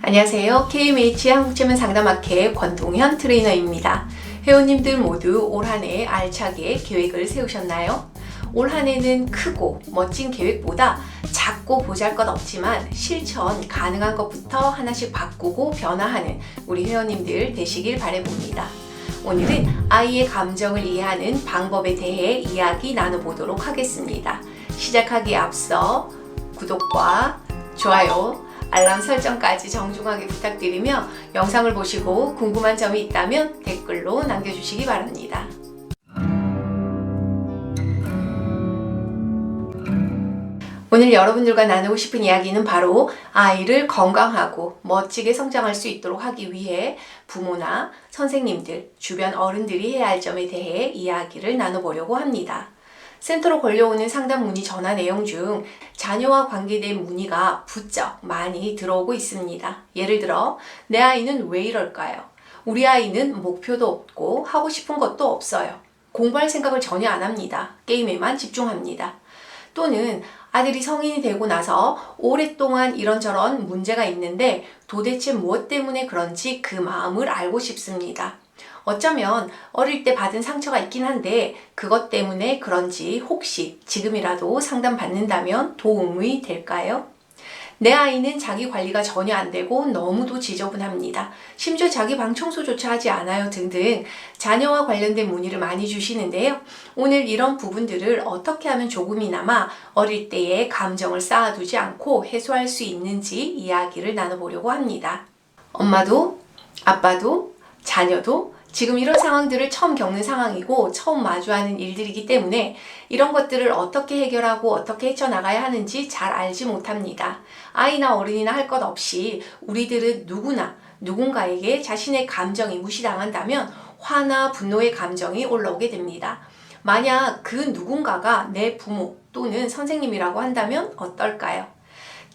안녕하세요. KMH 한국체면 상담학회 권동현 트레이너입니다. 회원님들 모두 올 한 해 알차게 계획을 세우셨나요? 올 한 해는 크고 멋진 계획보다 작고 보잘것없지만 실천 가능한 것부터 하나씩 바꾸고 변화하는 우리 회원님들 되시길 바라봅니다. 오늘은 아이의 감정을 이해하는 방법에 대해 이야기 나눠보도록 하겠습니다. 시작하기에 앞서 구독과 좋아요, 알람 설정까지 정중하게 부탁드리며 영상을 보시고 궁금한 점이 있다면 댓글로 남겨주시기 바랍니다. 오늘 여러분들과 나누고 싶은 이야기는 바로 아이를 건강하고 멋지게 성장할 수 있도록 하기 위해 부모나 선생님들, 주변 어른들이 해야 할 점에 대해 이야기를 나눠보려고 합니다. 센터로 걸려오는 상담 문의 전화 내용 중 자녀와 관계된 문의가 부쩍 많이 들어오고 있습니다. 예를 들어, 내 아이는 왜 이럴까요? 우리 아이는 목표도 없고 하고 싶은 것도 없어요. 공부할 생각을 전혀 안 합니다. 게임에만 집중합니다. 또는 아들이 성인이 되고 나서 오랫동안 이런저런 문제가 있는데 도대체 무엇 때문에 그런지 그 마음을 알고 싶습니다. 어쩌면 어릴 때 받은 상처가 있긴 한데 그것 때문에 그런지 혹시 지금이라도 상담받는다면 도움이 될까요? 내 아이는 자기 관리가 전혀 안 되고 너무도 지저분합니다. 심지어 자기 방 청소조차 하지 않아요 등등 자녀와 관련된 문의를 많이 주시는데요. 오늘 이런 부분들을 어떻게 하면 조금이나마 어릴 때의 감정을 쌓아두지 않고 해소할 수 있는지 이야기를 나눠보려고 합니다. 엄마도 아빠도 자녀도 지금 이런 상황들을 처음 겪는 상황이고 처음 마주하는 일들이기 때문에 이런 것들을 어떻게 해결하고 어떻게 헤쳐나가야 하는지 잘 알지 못합니다. 아이나 어른이나 할 것 없이 우리들은 누구나 누군가에게 자신의 감정이 무시당한다면 화나 분노의 감정이 올라오게 됩니다. 만약 그 누군가가 내 부모 또는 선생님이라고 한다면 어떨까요?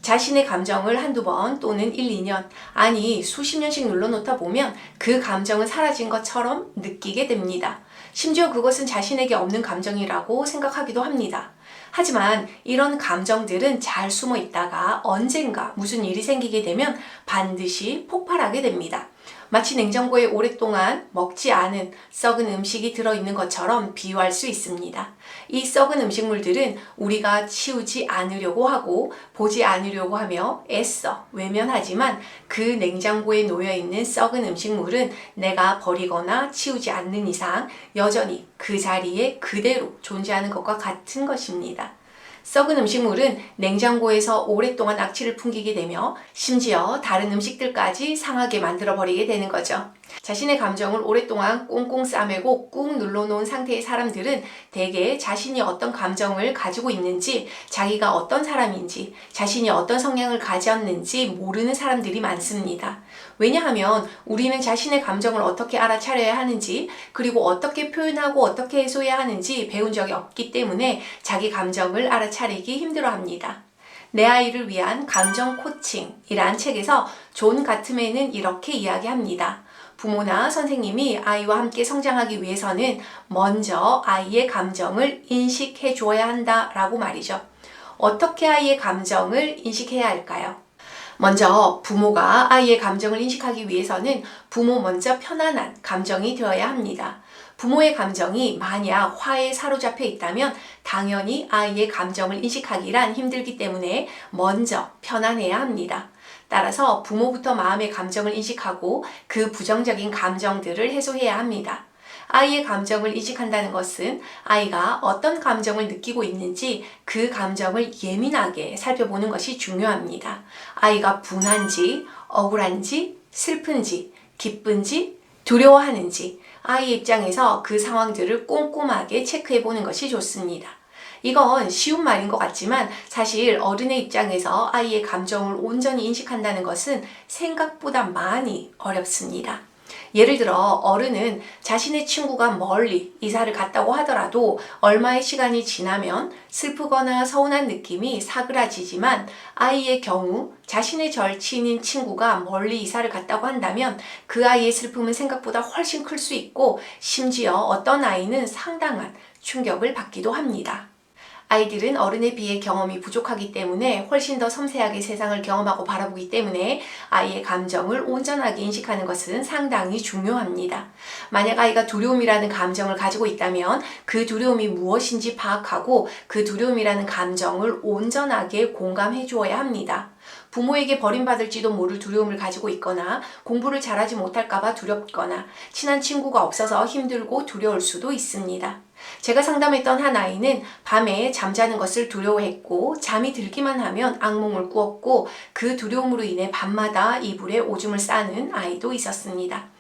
자신의 감정을 한두 번 또는 1, 2년 아니 수십 년씩 눌러놓다 보면 그 감정은 사라진 것처럼 느끼게 됩니다. 심지어 그것은 자신에게 없는 감정이라고 생각하기도 합니다. 하지만 이런 감정들은 잘 숨어 있다가 언젠가 무슨 일이 생기게 되면 반드시 폭발하게 됩니다. 마치 냉장고에 오랫동안 먹지 않은 썩은 음식이 들어있는 것처럼 비유할 수 있습니다. 이 썩은 음식물들은 우리가 치우지 않으려고 하고 보지 않으려고 하며 애써 외면하지만 그 냉장고에 놓여있는 썩은 음식물은 내가 버리거나 치우지 않는 이상 여전히 그 자리에 그대로 존재하는 것과 같은 것입니다. 썩은 음식물은 냉장고에서 오랫동안 악취를 풍기게 되며 심지어 다른 음식들까지 상하게 만들어버리게 되는 거죠. 자신의 감정을 오랫동안 꽁꽁 싸매고 꾹 눌러놓은 상태의 사람들은 대개 자신이 어떤 감정을 가지고 있는지, 자기가 어떤 사람인지, 자신이 어떤 성향을 가졌는지 모르는 사람들이 많습니다. 왜냐하면 우리는 자신의 감정을 어떻게 알아차려야 하는지, 그리고 어떻게 표현하고 어떻게 해소해야 하는지 배운 적이 없기 때문에 자기 감정을 알아차리기 힘들어합니다. 내 아이를 위한 감정 코칭이란 책에서 존 가트맨은 이렇게 이야기합니다. 부모나 선생님이 아이와 함께 성장하기 위해서는 먼저 아이의 감정을 인식해 줘야 한다라고 말이죠. 어떻게 아이의 감정을 인식해야 할까요? 먼저 부모가 아이의 감정을 인식하기 위해서는 부모 먼저 편안한 감정이 되어야 합니다. 부모의 감정이 만약 화에 사로잡혀 있다면 당연히 아이의 감정을 인식하기란 힘들기 때문에 먼저 편안해야 합니다. 따라서 부모부터 마음의 감정을 인식하고 그 부정적인 감정들을 해소해야 합니다. 아이의 감정을 인식한다는 것은 아이가 어떤 감정을 느끼고 있는지 그 감정을 예민하게 살펴보는 것이 중요합니다. 아이가 분한지, 억울한지, 슬픈지, 기쁜지, 두려워하는지 아이의 입장에서 그 상황들을 꼼꼼하게 체크해 보는 것이 좋습니다. 이건 쉬운 말인 것 같지만 사실 어른의 입장에서 아이의 감정을 온전히 인식한다는 것은 생각보다 많이 어렵습니다. 예를 들어 어른은 자신의 친구가 멀리 이사를 갔다고 하더라도 얼마의 시간이 지나면 슬프거나 서운한 느낌이 사그라지지만 아이의 경우 자신의 절친인 친구가 멀리 이사를 갔다고 한다면 그 아이의 슬픔은 생각보다 훨씬 클 수 있고 심지어 어떤 아이는 상당한 충격을 받기도 합니다. 아이들은 어른에 비해 경험이 부족하기 때문에 훨씬 더 섬세하게 세상을 경험하고 바라보기 때문에 아이의 감정을 온전하게 인식하는 것은 상당히 중요합니다. 만약 아이가 두려움이라는 감정을 가지고 있다면 그 두려움이 무엇인지 파악하고 그 두려움이라는 감정을 온전하게 공감해 주어야 합니다. 부모에게 버림받을지도 모를 두려움을 가지고 있거나 공부를 잘하지 못할까봐 두렵거나 친한 친구가 없어서 힘들고 두려울 수도 있습니다. 제가 상담했던 한 아이는 밤에 잠자는 것을 두려워했고 잠이 들기만 하면 악몽을 꾸었고 그 두려움으로 인해 밤마다 이불에 오줌을 싸는 아이도 있었습니다.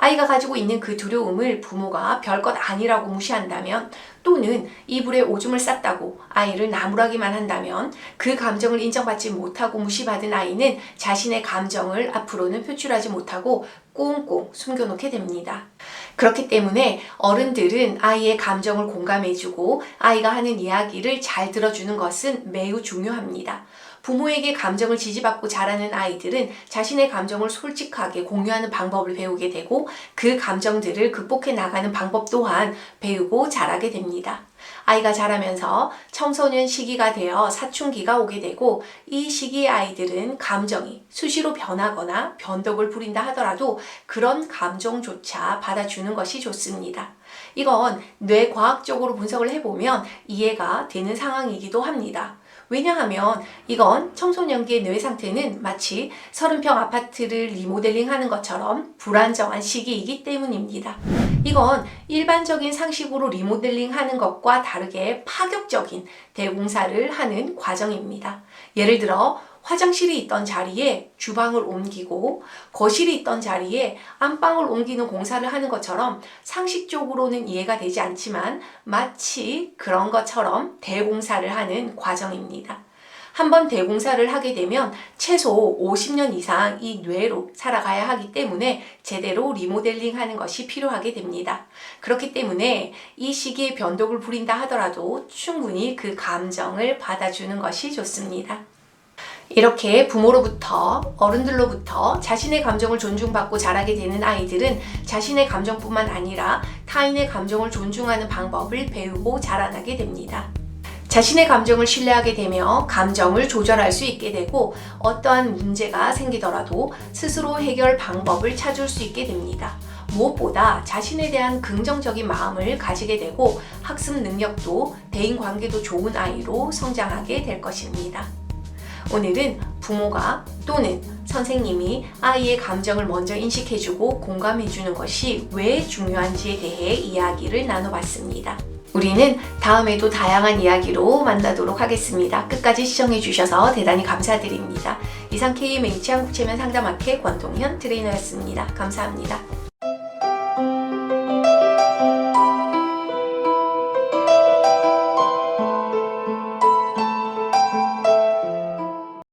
아이가 가지고 있는 그 두려움을 부모가 별것 아니라고 무시한다면 또는 이불에 오줌을 쌌다고 아이를 나무라기만 한다면 그 감정을 인정받지 못하고 무시받은 아이는 자신의 감정을 앞으로는 표출하지 못하고 꽁꽁 숨겨놓게 됩니다. 그렇기 때문에 어른들은 아이의 감정을 공감해주고 아이가 하는 이야기를 잘 들어주는 것은 매우 중요합니다. 부모에게 감정을 지지받고 자라는 아이들은 자신의 감정을 솔직하게 공유하는 방법을 배우게 되고 그 감정들을 극복해 나가는 방법 또한 배우고 자라게 됩니다. 아이가 자라면서 청소년 시기가 되어 사춘기가 오게 되고 이 시기의 아이들은 감정이 수시로 변하거나 변덕을 부린다 하더라도 그런 감정조차 받아주는 것이 좋습니다. 이건 뇌과학적으로 분석을 해보면 이해가 되는 상황이기도 합니다. 왜냐하면 이건 청소년기의 뇌 상태는 마치 30평 아파트를 리모델링하는 것처럼 불안정한 시기이기 때문입니다. 이건 일반적인 상식으로 리모델링하는 것과 다르게 파격적인 대공사를 하는 과정입니다. 예를 들어 화장실이 있던 자리에 주방을 옮기고 거실이 있던 자리에 안방을 옮기는 공사를 하는 것처럼 상식적으로는 이해가 되지 않지만 마치 그런 것처럼 대공사를 하는 과정입니다. 한번 대공사를 하게 되면 최소 50년 이상 이 뇌로 살아가야 하기 때문에 제대로 리모델링 하는 것이 필요하게 됩니다. 그렇기 때문에 이 시기에 변덕을 부린다 하더라도 충분히 그 감정을 받아주는 것이 좋습니다. 이렇게 부모로부터 어른들로부터 자신의 감정을 존중받고 자라게 되는 아이들은 자신의 감정뿐만 아니라 타인의 감정을 존중하는 방법을 배우고 자라나게 됩니다. 자신의 감정을 신뢰하게 되며 감정을 조절할 수 있게 되고 어떠한 문제가 생기더라도 스스로 해결 방법을 찾을 수 있게 됩니다. 무엇보다 자신에 대한 긍정적인 마음을 가지게 되고 학습 능력도 대인관계도 좋은 아이로 성장하게 될 것입니다. 오늘은 부모가 또는 선생님이 아이의 감정을 먼저 인식해주고 공감해주는 것이 왜 중요한지에 대해 이야기를 나눠봤습니다. 우리는 다음에도 다양한 이야기로 만나도록 하겠습니다. 끝까지 시청해주셔서 대단히 감사드립니다. 이상 KMH 한국체면 상담학회 권동현 트레이너였습니다. 감사합니다.